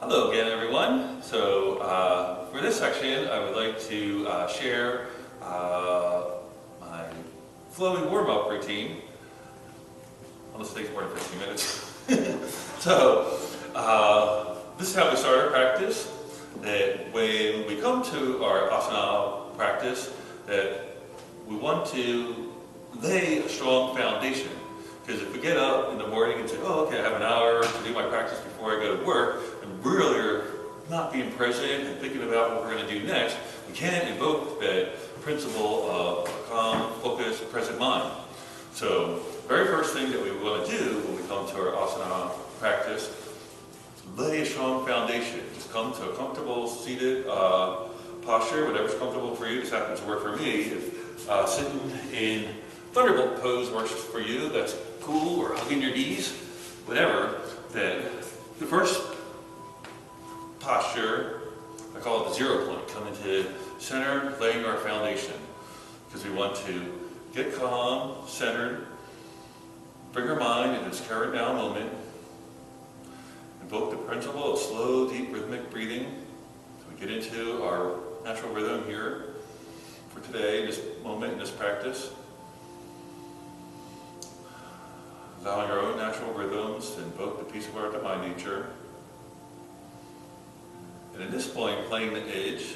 Hello again, everyone. So for this section, I would like to share my flowy warm-up routine. Unless it takes more than 15 minutes. So this is how we start our practice. That when we come to our asana practice, that we want to lay a strong foundation. Because if we get up in the morning and say, oh, okay, I have an hour to do my practice before I go to work, and really are not being present and thinking about what we're going to do next, we can't invoke that principle of a calm, focused, present mind. So, very first thing that we want to do when we come to our asana practice, lay a strong foundation. Just come to a comfortable seated posture, whatever's comfortable for you. This happens to work for me. If sitting in Thunderbolt pose works for you, that's cool, or hugging your knees, whatever. Then the first posture, I call it the 0 point, come into center, laying our foundation. Because we want to get calm, centered, bring our mind in this current now moment, invoke the principle of slow, deep, rhythmic breathing. So we get into our natural rhythm here for today, in this moment, in this practice. Allowing our own natural rhythms to invoke the peace of our divine nature. And at this point, playing the edge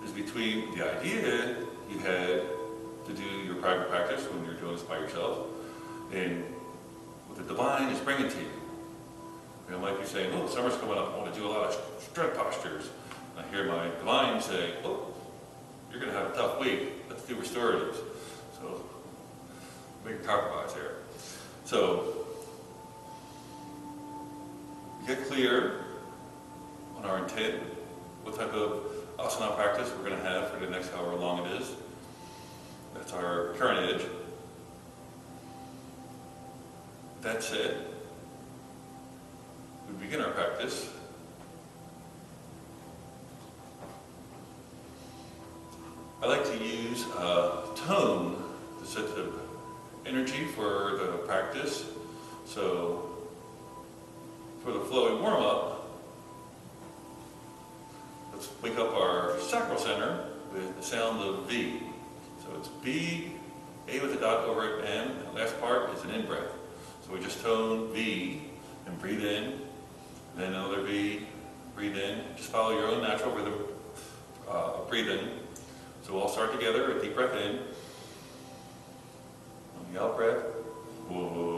is between the idea you had to do your private practice when you're doing this by yourself and what the divine is bringing to you. You know, might be saying, oh, summer's coming up, I want to do a lot of strength postures. And I hear my divine say, oh, you're going to have a tough week, let's do restoratives. So, make a compromise here. So, get clear on our intent, what type of asana practice we're going to have for the next however long it is. That's our current edge. That said, we begin our practice. I like to use tone to set the energy for the practice. So for the flowy warm-up, let's wake up our sacral center with the sound of V. So it's B, A with a dot over it, M. The last part is an in-breath. So we just tone V and breathe in, and then another V, breathe in. Just follow your own natural rhythm, breathe in. So we'll all start together, a deep breath in. On the out breath, whoa.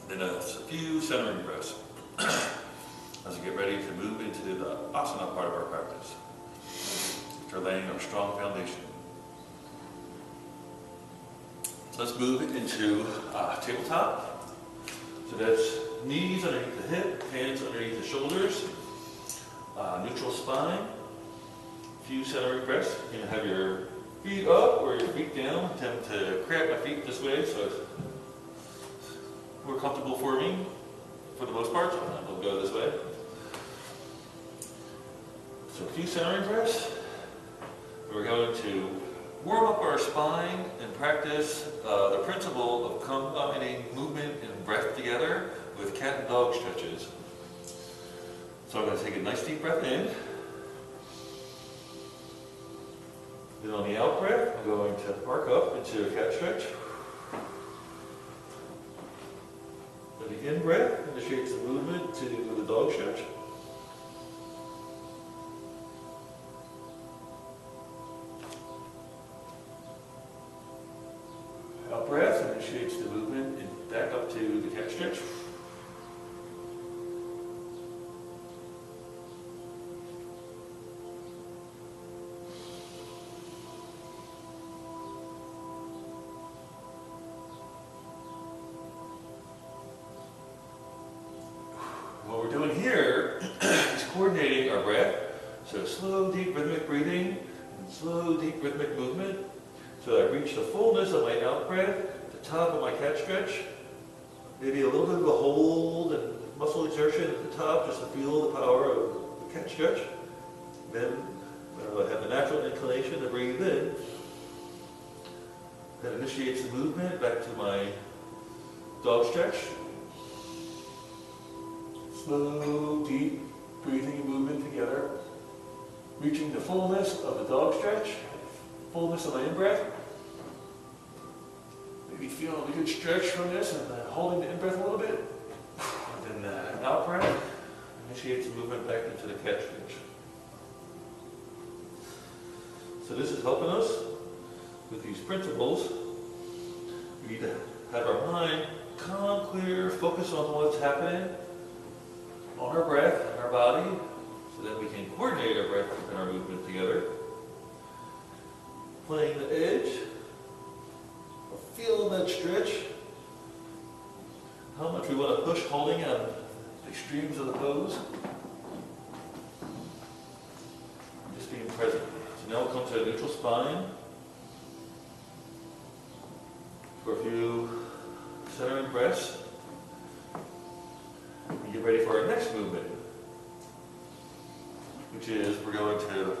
Then a few centering breaths as we get ready to move into the asana part of our practice, after laying our strong foundation. So let's move it into tabletop. So that's knees underneath the hip, hands underneath the shoulders, neutral spine. A few centering breaths. You're going to have your feet up or your feet down. Attempt to cramp my feet this way so it's more comfortable for me, for the most part. I'll go this way. So a few centering breaths. We're going to warm up our spine and practice the principle of combining movement and breath together with cat and dog stretches. So I'm going to take a nice deep breath in. Then on the out breath, I'm going to arc up into a cat stretch. The in-breath initiates the movement to the dog stretch. Out-breath initiates the movement and back up to the cat stretch. we're doing here is coordinating our breath. So slow, deep, rhythmic breathing, and slow, deep, rhythmic movement. So I reach the fullness of my out breath, the top of my cat stretch, maybe a little bit of a hold and muscle exertion at the top just to feel the power of the cat stretch. Then I have a natural inclination to breathe in. That initiates the movement back to my dog stretch. Slow, deep breathing and movement together. Reaching the fullness of the dog stretch, fullness of my in-breath. Maybe feeling a good stretch from this and holding the in-breath a little bit. And then out-breath initiates the movement back into the cat stretch. So this is helping us with these principles. We need to have our mind calm, clear, focus on what's happening on our breath and our body so that we can coordinate our breath and our movement together. Playing the edge, feeling that stretch, how much we want to push holding on the extremes of the pose. Just being present. So now we'll come to a neutral spine for a few centering breaths. And get ready for our next movement, which is we're going to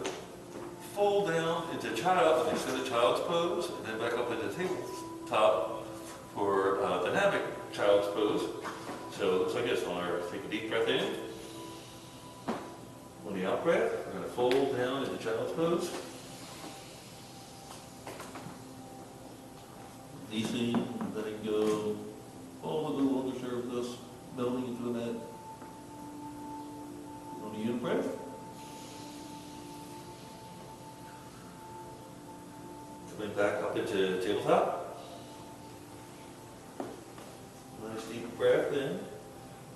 fold down into child, and extend the child's pose, and then back up into tabletop for dynamic child's pose. So it looks like this. Take a deep breath in. On the out breath, we're going to fold down into child's pose. Releasing, letting go. All the little underserved us, melting into the mat. On the in breath. Coming back up into tabletop. Nice deep breath in.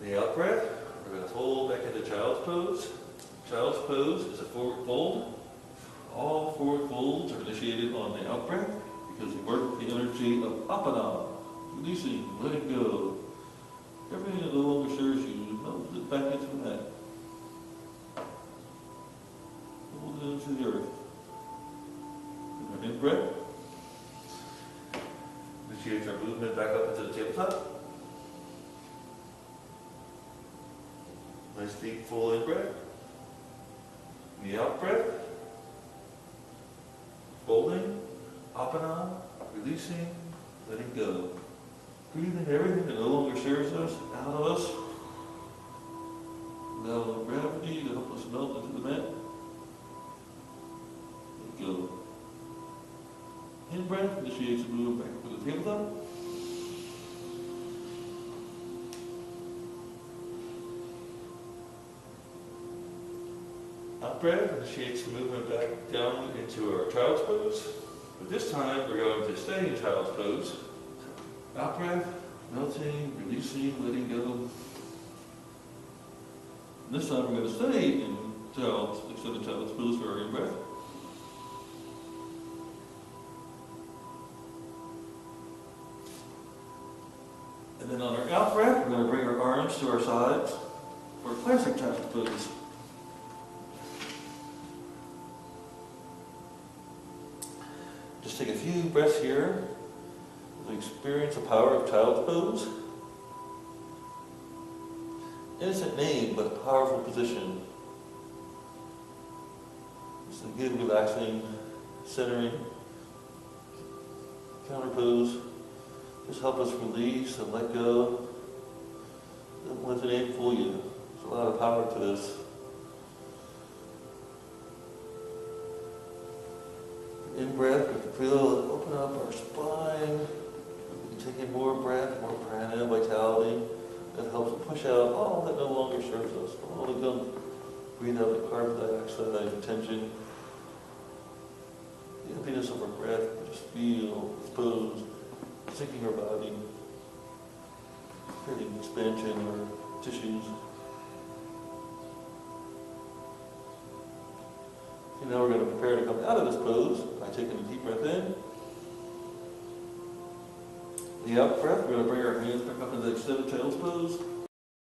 The out breath, we're going to fold back into child's pose. Child's pose is a forward fold. All forward folds are initiated on the out breath because we work the energy of apana, releasing, letting go. Everything that no longer serves you, melt it back into the mat. Hold it into the earth. And our in breath. Initiate our movement back up into the tabletop. Nice deep full in breath. In the out breath. Folding, apana, releasing, letting go. Breathing everything that no longer serves us out of us. Allow gravity to help us melt into the mat. Let go. In breath initiates a move back up to the tabletop. Out breath initiates the movement back down into our child's pose. But this time we're going to stay in child's pose. Out breath, melting, releasing, letting go. And this time we're going to stay in extended child's pose for our in breath. And then on our out breath, we're going to bring our arms to our sides for a classic child's pose. Just take a few breaths here to experience the power of child's pose. Innocent name, but powerful position. It's a good, relaxing, centering counter pose. Just help us release and let go. Don't let the name fool you. There's a lot of power to this. In breath, we can feel it open up our spine. We can take in more breath, more prana, vitality. That helps push out all that no longer serves us, all the gunk. Breathe out the carbon dioxide, tension, the emptiness of our breath. Just feel this pose, sinking our body, creating expansion in our tissues. And now we're going to prepare to come out of this pose by taking a deep breath in. The out breath, we're going to bring our hands back up into the extended child's pose.